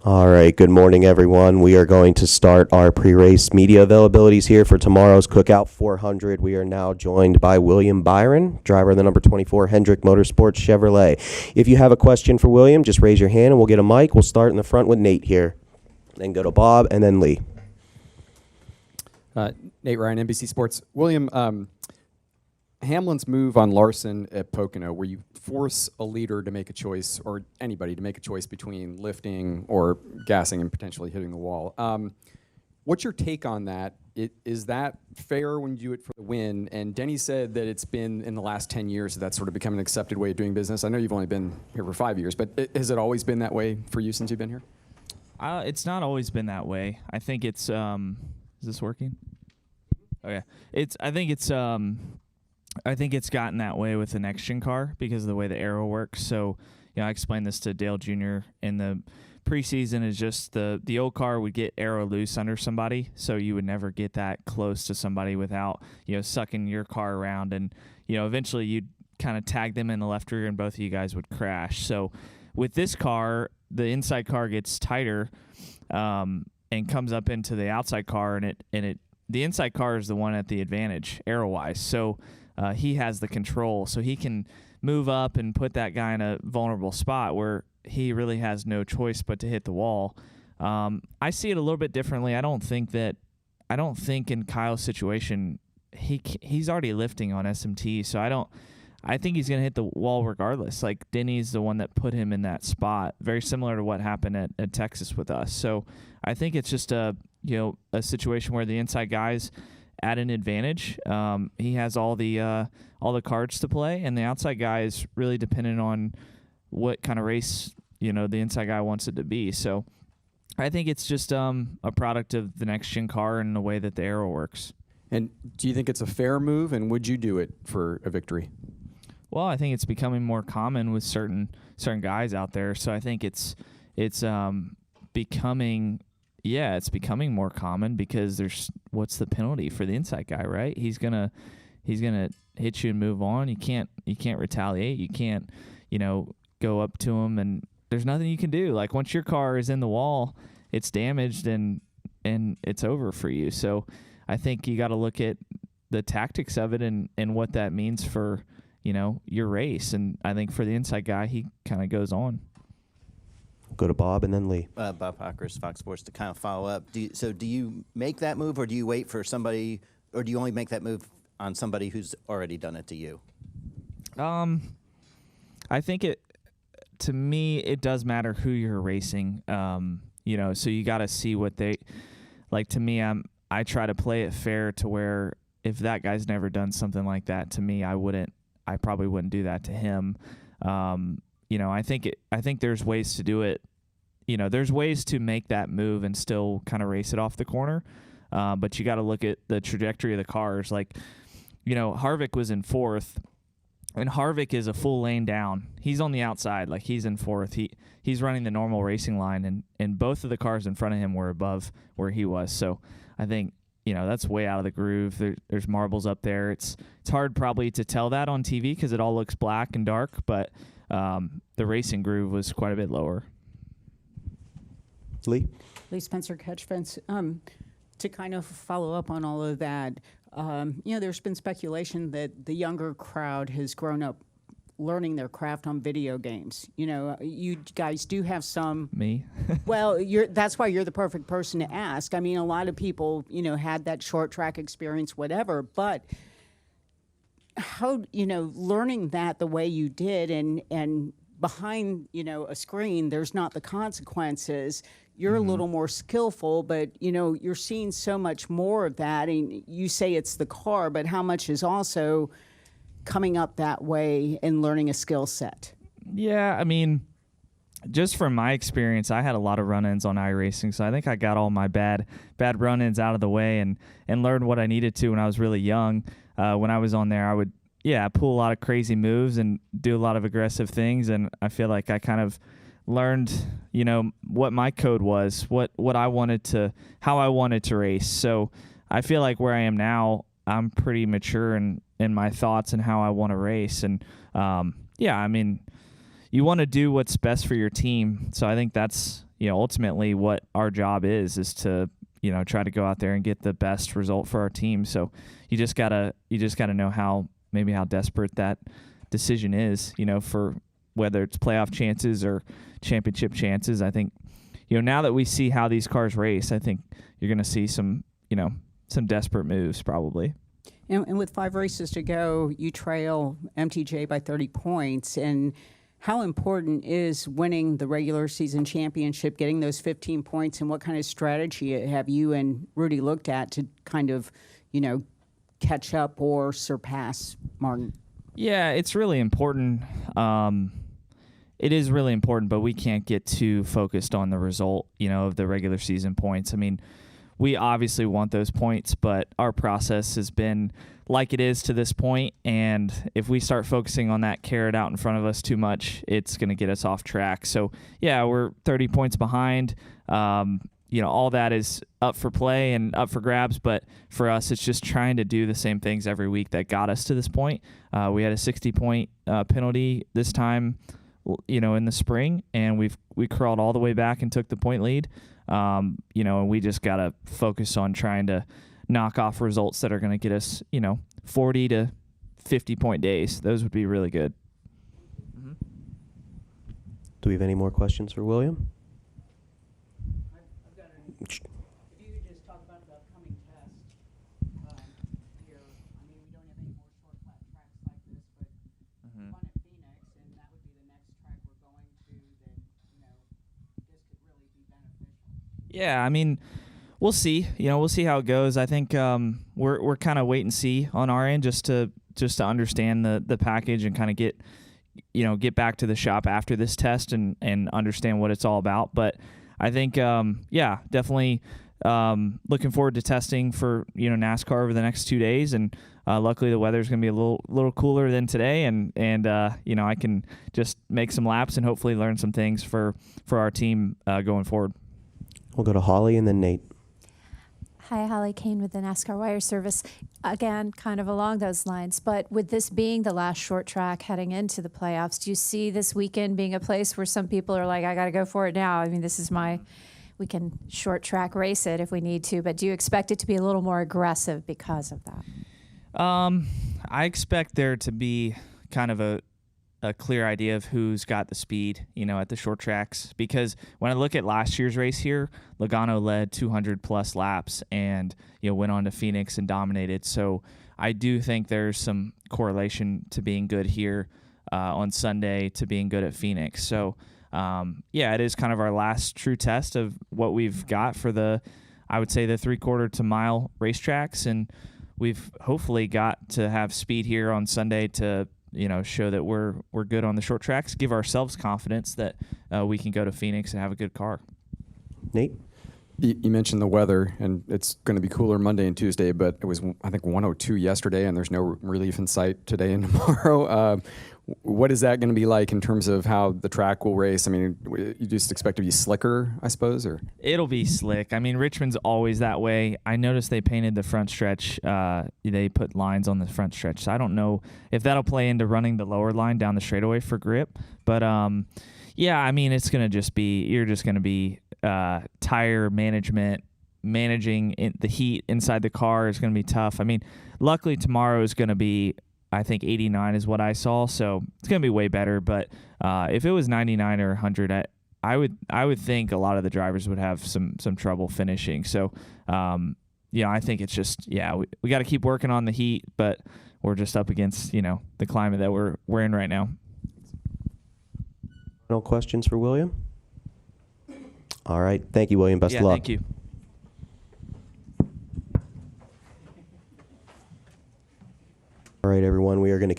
All right, good morning, everyone. We are going to start our pre-race media availabilities here for tomorrow's Cookout 400. We are now joined by William Byron, driver of the number 24 Hendrick Motorsports Chevrolet. If you have a question for William, just raise your hand and we'll get a mic. We'll start in the front with Nate here, then go to Bob, and then Lee. Nate Ryan, NBC Sports. William, Hamlin's move on Larson at Pocono, where you force a leader to make a choice, or anybody to make a choice between lifting or gassing and potentially hitting the wall. What's your take on that? Is that fair when you do it for the win? And Denny said that it's been in the last 10 years that's sort of become an accepted way of doing business. I know you've only been here for 5 years, but has it always been that way for you since you've been here? It's not always been that way. I think it's is this working? Okay. I think it's gotten that way with the next gen car because of the way the aero works. So, I explained this to Dale Jr. in the preseason. Is just the old car would get aero loose under somebody, so you would never get that close to somebody without sucking your car around, and eventually you'd kind of tag them in the left rear, and both of you guys would crash. So, with this car, the inside car gets tighter and comes up into the outside car, and the inside car is the one at the advantage aero wise. So. He has the control, so he can move up and put that guy in a vulnerable spot where he really has no choice but to hit the wall. I see it a little bit differently. I don't think in Kyle's situation he's already lifting on SMT, so I think he's gonna hit the wall regardless. Like Denny's the one that put him in that spot, very similar to what happened at Texas with us. So I think it's just a situation where the inside guys at an advantage. He has all the cards to play, and the outside guy is really dependent on what kind of race the inside guy wants it to be. So I think it's just a product of the next gen car and the way that the aero works. And do you think it's a fair move, and would you do it for a victory? Well, I think it's becoming more common with certain guys out there. So I think it's becoming. Yeah, it's becoming more common because what's the penalty for the inside guy, right? He's gonna hit you and move on. You can't retaliate. You can't, go up to him, and there's nothing you can do. Like once your car is in the wall, it's damaged and it's over for you. So I think you got to look at the tactics of it and what that means for, your race. And I think for the inside guy, he kind of goes on. Go to Bob and then Lee. Bob Hockers, Fox Sports, to kind of follow up. Do you make that move, or do you wait for somebody, or do you only make that move on somebody who's already done it to you? I think to me, it does matter who you're racing. So you got to see what they like. To me, I try to play it fair to where if that guy's never done something like that to me, I probably wouldn't do that to him. I think there's ways to do it. There's ways to make that move and still kind of race it off the corner. But you got to look at the trajectory of the cars. Like, Harvick was in fourth, and Harvick is a full lane down. He's on the outside, like he's in fourth. He's running the normal racing line, and both of the cars in front of him were above where he was. So I think, that's way out of the groove. There's marbles up there. It's hard probably to tell that on TV because it all looks black and dark, but the racing groove was quite a bit lower. Lee Spencer, Catch Fence. To kind of follow up on all of that, there's been speculation that the younger crowd has grown up learning their craft on video games. You guys do have some. Me? Well, that's why you're the perfect person to ask. I mean, a lot of people, had that short track experience, whatever, but how, learning that the way you did and behind, a screen, there's not the consequences. You're a little more skillful, but, you're seeing so much more of that. And you say it's the car, but how much is also coming up that way and learning a skill set? Yeah, I mean, just from my experience, I had a lot of run-ins on iRacing, so I think I got all my bad run-ins out of the way and learned what I needed to when I was really young. When I was on there, I would, pull a lot of crazy moves and do a lot of aggressive things, and I feel like I kind of learned, what my code was, what I wanted to, how I wanted to race. So I feel like where I am now, I'm pretty mature in my thoughts and how I want to race. And, I mean, you want to do what's best for your team. So I think that's, ultimately what our job is to try to go out there and get the best result for our team. So you just gotta know how desperate that decision is, for whether it's playoff chances or championship chances. I think, now that we see how these cars race, I think you're going to see some desperate moves probably. And with 5 races to go, you trail MTJ by 30 points. And how important is winning the regular season championship, getting those 15 points, and what kind of strategy have you and Rudy looked at to kind of, catch up or surpass Martin? Yeah, it's really important. It is really important, but we can't get too focused on the result, of the regular season points. I mean, we obviously want those points, but our process has been like it is to this point, and if we start focusing on that carrot out in front of us too much, it's going to get us off track. So, yeah, we're 30 points behind. All that is up for play and up for grabs, but for us, it's just trying to do the same things every week that got us to this point. We had a 60-point penalty this time, in the spring, and we crawled all the way back and took the point lead. And we just got to focus on trying to knock off results that are going to get us, 40 to 50 point days. Those would be really good. Do we have any more questions for William? If you could just talk about the upcoming test here. I mean, we don't have any more short flat tracks like this, but one at Phoenix, and that would be the next track we're going to that, this could really be beneficial. Yeah, I mean, we'll see. We'll see how it goes. I think we're kind of wait and see on our end just to understand the package and kind of get back to the shop after this test and understand what it's all about. But I think, definitely looking forward to testing for, NASCAR over the next 2 days. And luckily the weather's going to be a little cooler than today. And I can just make some laps and hopefully learn some things for our team going forward. We'll go to Holly and then Nate. Hi, Holly Kane with the NASCAR Wire Service. Again, kind of along those lines, but with this being the last short track heading into the playoffs, do you see this weekend being a place where some people are like, I got to go for it now? I mean, we can short track race it if we need to, but do you expect it to be a little more aggressive because of that? I expect there to be kind of a clear idea of who's got the speed, at the short tracks. Because when I look at last year's race here, Logano led 200-plus laps and, went on to Phoenix and dominated. So I do think there's some correlation to being good here on Sunday to being good at Phoenix. So, it is kind of our last true test of what we've got for I would say the 3/4 to mile racetracks. And we've hopefully got to have speed here on Sunday to show that we're good on the short tracks, give ourselves confidence that we can go to Phoenix and have a good car. Nate? You mentioned the weather, and it's going to be cooler Monday and Tuesday, but it was, I think, 102 yesterday, and there's no relief in sight today and tomorrow. What is that going to be like in terms of how the track will race? I mean, you just expect to be slicker, I suppose, or? It'll be slick. I mean, Richmond's always that way. I noticed they painted the front stretch. They put lines on the front stretch. So I don't know if that'll play into running the lower line down the straightaway for grip. But, I mean, it's going to just be – you're just going to be tire management, managing the heat inside the car is going to be tough. I mean, luckily tomorrow is going to be – I think 89 is what I saw, so it's going to be way better. But if it was 99 or 100, I would think a lot of the drivers would have some trouble finishing. So, I think it's just we got to keep working on the heat, but we're just up against the climate that we're in right now. No questions for William? All right, thank you, William. Best of luck. Thank you. All right, everyone, we are going to